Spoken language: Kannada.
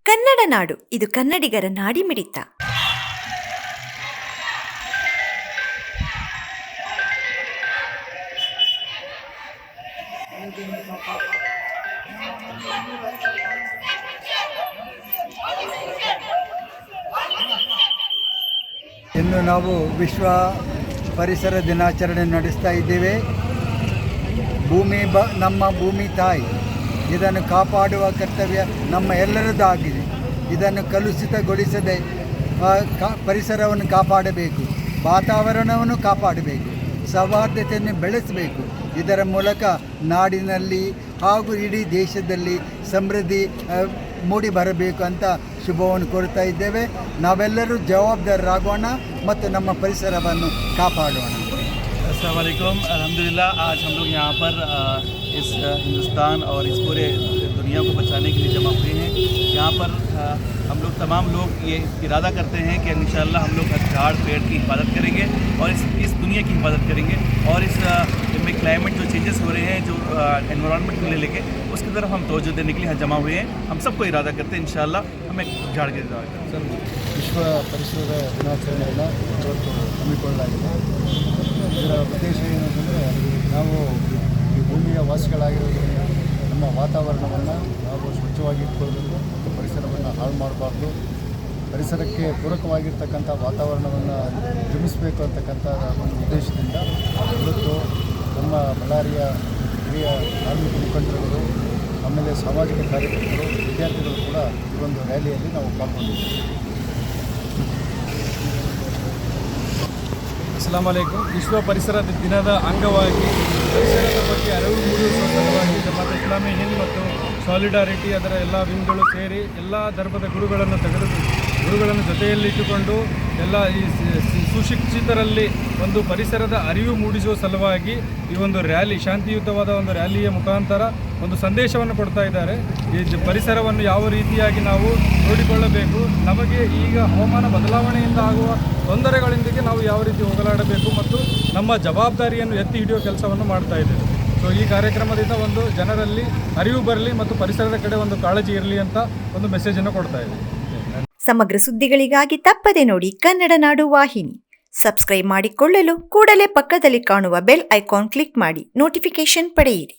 ಕನ್ನಡ ನಾಡು, ಇದು ಕನ್ನಡಿಗರ ನಾಡಿಮಿಡಿತ. ಇನ್ನು ನಾವು ವಿಶ್ವ ಪರಿಸರ ದಿನಾಚರಣೆ ನಡೆಸ್ತಾ ಇದ್ದೇವೆ. ನಮ್ಮ ಭೂಮಿ ತಾಯಿ, ಇದನ್ನು ಕಾಪಾಡುವ ಕರ್ತವ್ಯ ನಮ್ಮ ಎಲ್ಲರದ್ದಾಗಿದೆ. ಇದನ್ನು ಕಲುಷಿತಗೊಳಿಸದೆ ಪರಿಸರವನ್ನು ಕಾಪಾಡಬೇಕು, ವಾತಾವರಣವನ್ನು ಕಾಪಾಡಬೇಕು, ಸೌಹಾರ್ದತೆಯನ್ನು ಬೆಳೆಸಬೇಕು. ಇದರ ಮೂಲಕ ನಾಡಿನಲ್ಲಿ ಹಾಗೂ ಇಡೀ ದೇಶದಲ್ಲಿ ಸಮೃದ್ಧಿ ಮೂಡಿ ಬರಬೇಕು ಅಂತ ಶುಭವನ್ನು ಕೋರುತ್ತಾ ಇದ್ದೇವೆ. ನಾವೆಲ್ಲರೂ ಜವಾಬ್ದಾರರಾಗೋಣ ಮತ್ತು ನಮ್ಮ ಪರಿಸರವನ್ನು ಕಾಪಾಡೋಣ. अस्सलाम वालेकुम। अल्हम्दुलिल्लाह आज हम लोग यहाँ पर इस हिंदुस्तान और इस पूरे दुनिया को बचाने के लिए जमा हुए हैं। यहाँ पर हम लोग तमाम लोग ये इरादा करते हैं कि इंशाअल्लाह हम लोग झाड़ पेड़ की हिफाजत करेंगे और इस दुनिया की हिफाजत करेंगे और इस में क्लाइमेट जो चेंजेस हो रहे हैं, जो एनवायरनमेंट को लेके उसकी तरफ हम तवज्जो देने के लिए यहाँ जमा हुए हैं. हम सबको इरादा करते हैं इंशाअल्लाह हमें झाड़ के ಸರ್, ವಿಶ್ವ ಪರಿಸರ ದಿನಾಚರಣೆಯನ್ನು ಇವತ್ತು ಹಮ್ಮಿಕೊಳ್ಳಲಾಗಿದೆ. ಇದರ ಉದ್ದೇಶ ಏನಂತಂದರೆ, ನಾವು ಈ ಭೂಮಿಯ ವಾಸಿಗಳಾಗಿರೋದ್ರಿಂದ ನಮ್ಮ ವಾತಾವರಣವನ್ನು ನಾವು ಸ್ವಚ್ಛವಾಗಿ ಇಟ್ಕೊಳ್ಬೇಕು ಮತ್ತು ಪರಿಸರವನ್ನು ಹಾಳು ಮಾಡಬಾರ್ದು. ಪರಿಸರಕ್ಕೆ ಪೂರಕವಾಗಿರ್ತಕ್ಕಂಥ ವಾತಾವರಣವನ್ನು ನಿರ್ಮಿಸಬೇಕು ಅಂತಕ್ಕಂಥ ಒಂದು ಉದ್ದೇಶದಿಂದ ಇವತ್ತು ನಮ್ಮ ಬಳ್ಳಾರಿಯ ಹಿರಿಯ ಧಾರ್ಮಿಕ ಮುಖಂಡರುಗಳು, ಆಮೇಲೆ ಸಾಮಾಜಿಕ ಕಾರ್ಯಕರ್ತರು, ವಿದ್ಯಾರ್ಥಿಗಳು ಕೂಡ ಈ ಒಂದು ರ್ಯಾಲಿಯಲ್ಲಿ ನಾವು ಪಾಲ್ಗೊಂಡಿದ್ದೇವೆ. ಅಸ್ಸಲಾಮು ಅಲೈಕುಮ್. ವಿಶ್ವ ಪರಿಸರ ದಿನದ ಅಂಗವಾಗಿ ಪರಿಸರದ ಬಗ್ಗೆ ಅರಿವು ಮೂಡಿಸುವ ಸಲುವಾಗಿ ಜಮಾತ್ ಇಸ್ಲಾಮಿ ಹಿಂದ್ ಮತ್ತು ಸಾಲಿಡಾರಿಟಿ ಅದರ ಎಲ್ಲ ವಿಂಗ್ಗಳು ಸೇರಿ ಎಲ್ಲ ಧರ್ಮದ ಗುರುಗಳನ್ನು ಜೊತೆಯಲ್ಲಿಟ್ಟುಕೊಂಡು ಎಲ್ಲ ಈ ಸುಶಿಕ್ಷಿತರಲ್ಲಿ ಒಂದು ಪರಿಸರದ ಅರಿವು ಮೂಡಿಸುವ ಸಲುವಾಗಿ ಈ ಒಂದು ರ್ಯಾಲಿ, ಶಾಂತಿಯುತವಾದ ಒಂದು ರ್ಯಾಲಿಯ ಮುಖಾಂತರ ಒಂದು ಸಂದೇಶವನ್ನು ಕೊಡ್ತಾ ಇದ್ದಾರೆ. ಈ ಪರಿಸರವನ್ನು ಯಾವ ರೀತಿಯಾಗಿ ನಾವು ನೋಡಿಕೊಳ್ಳಬೇಕು, ನಮಗೆ ಈಗ ಹವಾಮಾನ ಬದಲಾವಣೆಯಿಂದ ಆಗುವ ತೊಂದರೆಗಳೊಂದಿಗೆ ನಾವು ಯಾವ ರೀತಿ ಹೋಗಲಾಡಬೇಕು ಮತ್ತು ನಮ್ಮ ಜವಾಬ್ದಾರಿಯನ್ನು ಎತ್ತಿ ಹಿಡಿಯುವ ಕೆಲಸವನ್ನು ಮಾಡ್ತಾ ಇದ್ದೇವೆ. ಸೊ ಈ ಕಾರ್ಯಕ್ರಮದಿಂದ ಒಂದು ಜನರಲ್ಲಿ ಅರಿವು ಬರಲಿ ಮತ್ತು ಪರಿಸರದ ಕಡೆ ಒಂದು ಕಾಳಜಿ ಇರಲಿ ಅಂತ ಒಂದು ಮೆಸೇಜನ್ನು ಕೊಡ್ತಾ ಇದ್ದೀವಿ. ಸಮಗ್ರ ಸುದ್ದಿಗಳಿಗಾಗಿ ತಪ್ಪದೆ ನೋಡಿ ಕನ್ನಡ ನಾಡು ವಾಹಿನಿ. ಸಬ್ಸ್ಕ್ರೈಬ್ ಮಾಡಿಕೊಳ್ಳಲು ಕೂಡಲೇ ಪಕ್ಕದಲ್ಲಿ ಕಾಣುವ ಬೆಲ್ ಐಕಾನ್ ಕ್ಲಿಕ್ ಮಾಡಿ ನೋಟಿಫಿಕೇಶನ್ ಪಡೆಯಿರಿ.